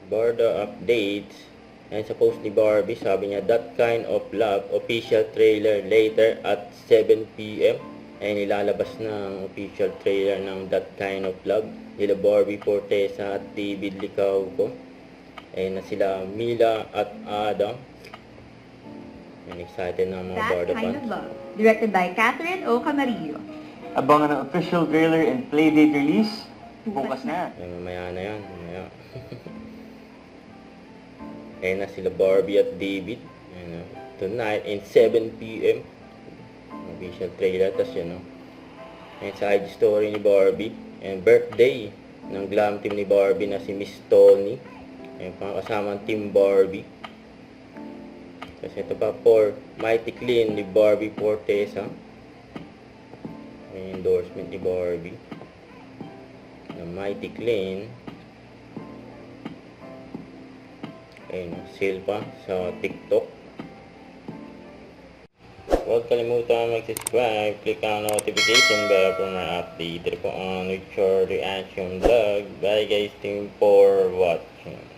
Border updates. And supposedly Barbie, sabi niya, That Kind of Love, official trailer later at 7 p.m. Ay nilalabas na ang official trailer ng That Kind of Love. Nila Barbie Fortesa at David Licauco. Ay na sila Mila at Adam. And excited na mga That Border Kind fans. of Love, directed by Catherine O. Camarillo. Abangan ang official trailer and playdate release bukas na. Ay, mamaya na yan. Mamaya. Ayan na sila Barbie at David. Ayan na. Tonight in 7 p.m. Official trailer. Tapos yun, no? Ayan, side story ni Barbie. And birthday ng glam team ni Barbie na si Miss Tony. Ayan, pangkasamang Team Barbie. Tapos ito pa for Mighty Clean ni Barbie Fortesa. Ayan, endorsement ni Barbie. Na Mighty Clean. Ayun, sale pa sa TikTok. Huwag kalimutan mag-subscribe, click ang notification bell for my update. Ito po ang Nature Reaction Vlog. Bye guys, thank you for watching.